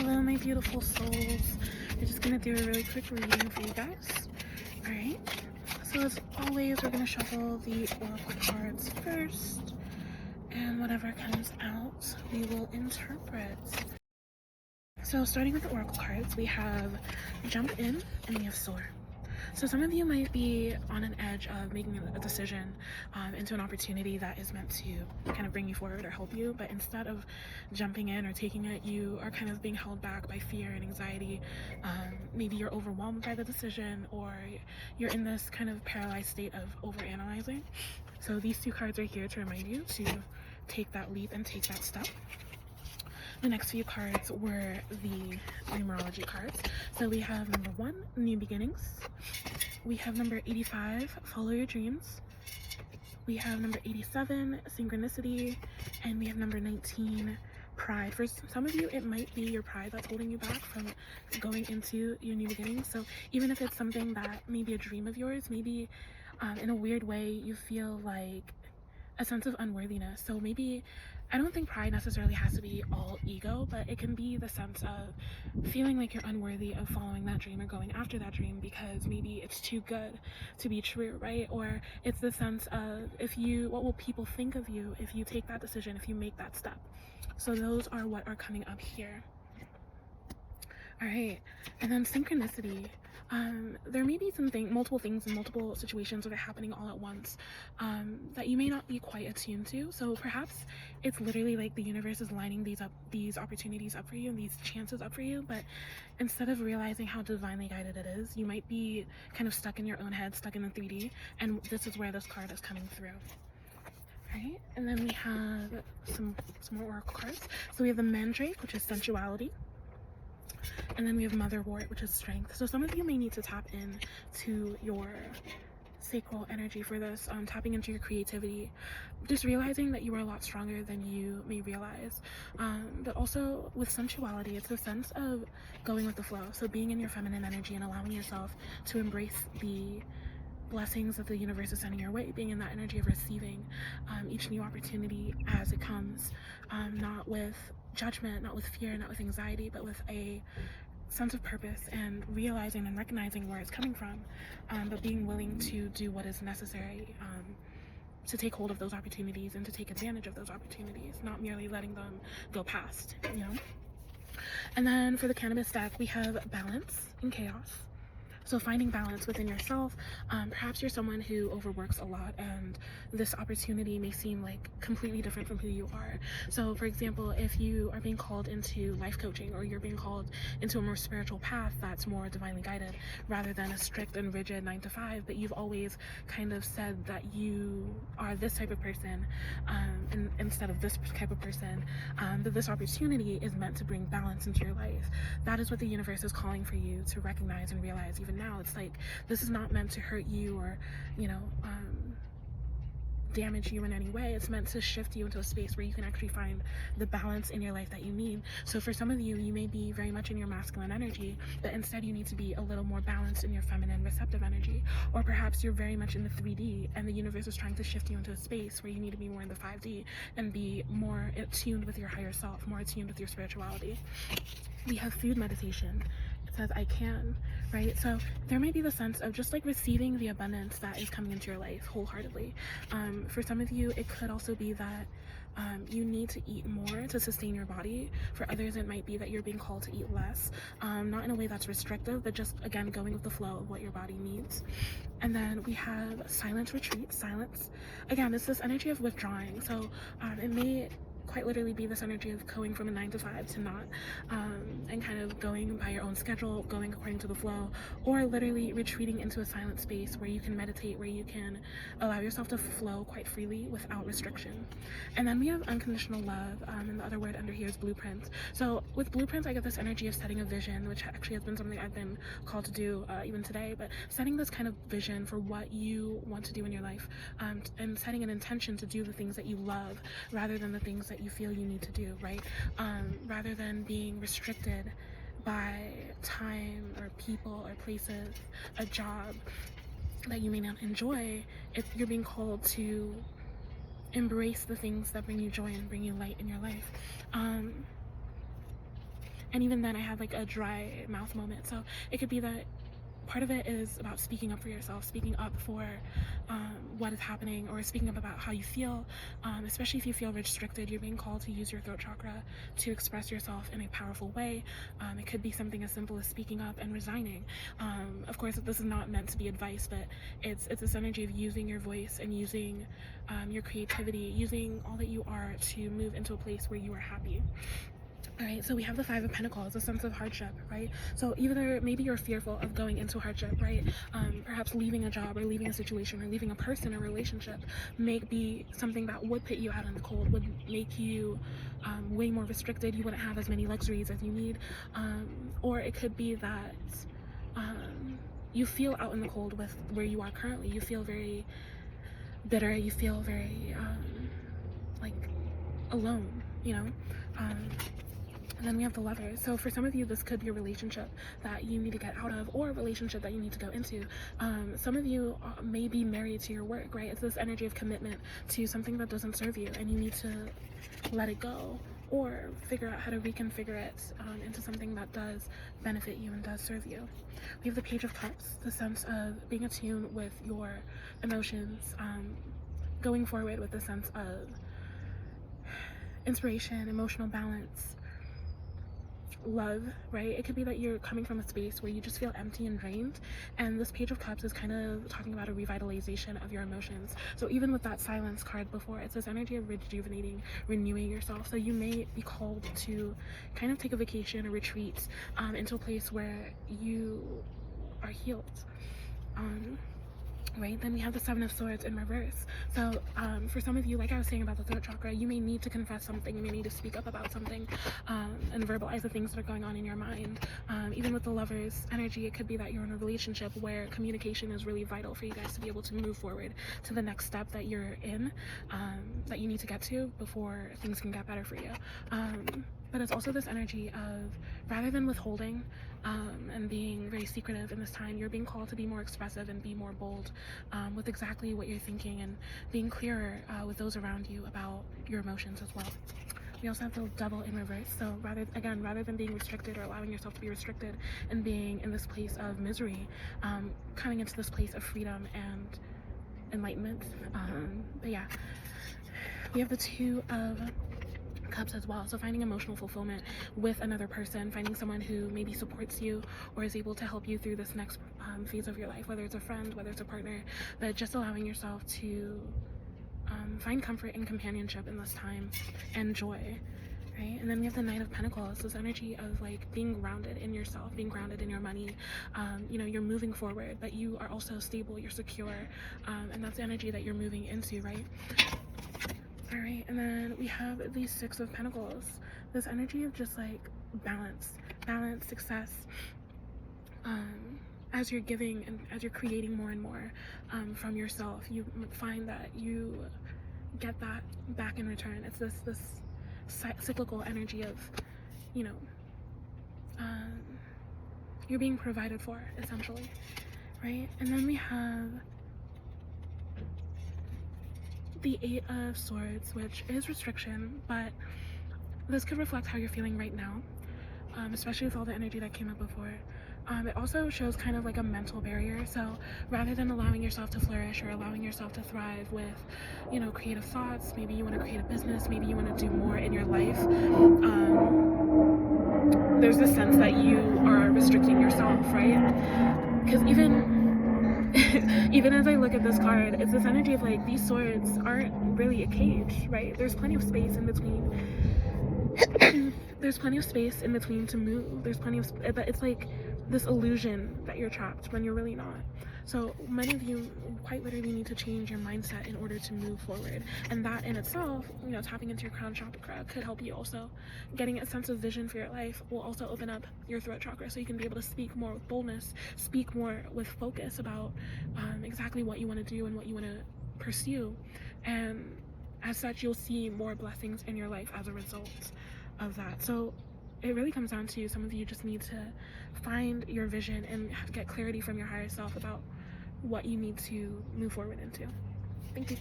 Hello, my beautiful souls. We're just gonna do a really quick reading for you guys. Alright, so as always, we're gonna shuffle the oracle cards first, and whatever comes out, we will interpret. So starting with the oracle cards, we have Jump In and we have Soar. So some of you might be on an edge of making a decision into an opportunity that is meant to kind of bring you forward or help you, but instead of jumping in or taking it, you are kind of being held back by fear and anxiety. Maybe you're overwhelmed by the decision, or you're in this kind of paralyzed state of overanalyzing. So these two cards are here to remind you to take that leap and take that step. The next few cards were the numerology cards. So we have number 1, New Beginnings. We have number 85, Follow Your Dreams. We have number 87, Synchronicity. And we have number 19, Pride. For some of you, it might be your pride that's holding you back from going into your new beginnings. So even if it's something that may be a dream of yours, maybe in a weird way you feel like a sense of unworthiness. So maybe, I don't think pride necessarily has to be all ego, but it can be the sense of feeling like you're unworthy of following that dream or going after that dream because maybe it's too good to be true, right? Or it's the sense of, what will people think of you if you take that decision, if you make that step? So those are what are coming up here. All right, and then synchronicity. There may be multiple things in multiple situations that are happening all at once that you may not be quite attuned to. So perhaps it's literally like the universe is lining these opportunities up for you and these chances up for you. But instead of realizing how divinely guided it is, you might be kind of stuck in your own head, stuck in the 3D. And this is where this card is coming through. Right, and then we have some more oracle cards. So we have the Mandrake, which is sensuality. And then we have Motherwort, which is strength. So some of you may need to tap in to your sacral energy for this, tapping into your creativity, just realizing that you are a lot stronger than you may realize. But also with sensuality, it's a sense of going with the flow. So being in your feminine energy and allowing yourself to embrace the blessings that the universe is sending your way, being in that energy of receiving each new opportunity as it comes, not with judgment, not with fear, not with anxiety, but with a sense of purpose and realizing and recognizing where it's coming from, but being willing to do what is necessary to take hold of those opportunities and to take advantage of those opportunities, not merely letting them go past, you know? And then for the cannabis deck, we have balance in chaos. So finding balance within yourself. Perhaps you're someone who overworks a lot and this opportunity may seem like completely different from who you are. So for example, if you are being called into life coaching, or you're being called into a more spiritual path that's more divinely guided rather than a strict and rigid 9 to 5, but you've always kind of said that you are this type of person instead of this type of person, that this opportunity is meant to bring balance into your life. That is what the universe is calling for you to recognize and realize. Even now, it's like, this is not meant to hurt you or, damage you in any way. It's meant to shift you into a space where you can actually find the balance in your life that you need. So for some of you, you may be very much in your masculine energy, but instead you need to be a little more balanced in your feminine receptive energy. Or perhaps you're very much in the 3D and the universe is trying to shift you into a space where you need to be more in the 5D and be more attuned with your higher self, more attuned with your spirituality. We have food meditation. It says, I can, right? So there may be the sense of just like receiving the abundance that is coming into your life wholeheartedly. For some of you, it could also be that you need to eat more to sustain your body. For others, it might be that you're being called to eat less, not in a way that's restrictive, but just, again, going with the flow of what your body needs. And then we have silent retreat. Silence, again, it's this energy of withdrawing. So it may quite literally be this energy of going from a 9 to 5 to not, and kind of going by your own schedule, going according to the flow, or literally retreating into a silent space where you can meditate, where you can allow yourself to flow quite freely without restriction. And then we have unconditional love, and the other word under here is blueprint. So with blueprints, I get this energy of setting a vision, which actually has been something I've been called to do even today, but setting this kind of vision for what you want to do in your life, and setting an intention to do the things that you love rather than the things that you feel you need to do, right? Rather than being restricted by time or people or places, a job that you may not enjoy, if you're being called to embrace the things that bring you joy and bring you light in your life. And even then I had like a dry mouth moment. So it could be that part of it is about speaking up for yourself, speaking up for what is happening, or speaking up about how you feel, especially if you feel restricted. You're being called to use your throat chakra to express yourself in a powerful way. It could be something as simple as speaking up and resigning. Of course, this is not meant to be advice, but it's this energy of using your voice and using your creativity, using all that you are to move into a place where you are happy. All right, so we have the Five of Pentacles, a sense of hardship, right? So either maybe you're fearful of going into hardship, right? Perhaps leaving a job or leaving a situation or leaving a person or relationship may be something that would put you out in the cold, would make you way more restricted. You wouldn't have as many luxuries as you need. Or it could be that you feel out in the cold with where you are currently. You feel very bitter. You feel very like alone, you know? And then we have the Lovers. So for some of you, this could be a relationship that you need to get out of, or a relationship that you need to go into. Some of you may be married to your work, right? It's this energy of commitment to something that doesn't serve you, and you need to let it go, or figure out how to reconfigure it into something that does benefit you and does serve you. We have the Page of Cups, the sense of being attuned with your emotions, going forward with the sense of inspiration, emotional balance, love, right? It could be that you're coming from a space where you just feel empty and drained, and this Page of Cups is kind of talking about a revitalization of your emotions. So even with that Silence card before, it's this energy of rejuvenating, renewing yourself. So you may be called to kind of take a vacation or retreat into a place where you are healed. Right, then we have the Seven of Swords in reverse. So for some of you, like I was saying about the throat chakra, you may need to confess something, you may need to speak up about something, and verbalize the things that are going on in your mind. Even with the Lovers energy, it could be that you're in a relationship where communication is really vital for you guys to be able to move forward to the next step that you're in, that you need to get to before things can get better for you. But it's also this energy of, rather than withholding and being very secretive in this time, you're being called to be more expressive and be more bold with exactly what you're thinking, and being clearer with those around you about your emotions as well. We also have the Devil in reverse. So rather than being restricted or allowing yourself to be restricted and being in this place of misery, coming into this place of freedom and enlightenment. But yeah, we have the Two of Cups as well. So finding emotional fulfillment with another person, finding someone who maybe supports you or is able to help you through this next phase of your life, whether it's a friend, whether it's a partner, but just allowing yourself to find comfort and companionship in this time and joy, right? And then we have the Knight of Pentacles, this energy of like being grounded in yourself, being grounded in your money. You know, you're moving forward, but you are also stable, you're secure, and that's the energy that you're moving into, right? All right, and then we have the Six of Pentacles, this energy of just like balance, success. As you're giving and as you're creating more and more from yourself, you find that you get that back in return. It's this cyclical energy of, you know, you're being provided for, essentially, right? And then we have the Eight of Swords, which is restriction, but this could reflect how you're feeling right now, especially with all the energy that came up before. It also shows kind of like a mental barrier. So rather than allowing yourself to flourish or allowing yourself to thrive with, you know, creative thoughts, maybe you want to create a business, maybe you want to do more in your life, there's this sense that you are restricting yourself, right? Because even as I look at this card, it's this energy of like, these swords aren't really a cage, right? There's plenty of space in between. There's plenty of space in between to move. There's plenty of, but it's like this illusion that you're trapped when you're really not. So many of you quite literally need to change your mindset in order to move forward. And that in itself, you know, tapping into your crown chakra could help you also. Getting a sense of vision for your life will also open up your throat chakra, so you can be able to speak more with boldness, speak more with focus about exactly what you want to do and what you want to pursue. And as such, you'll see more blessings in your life as a result of that. So it really comes down to, some of you just need to find your vision and get clarity from your higher self about what you need to move forward into. Thank you.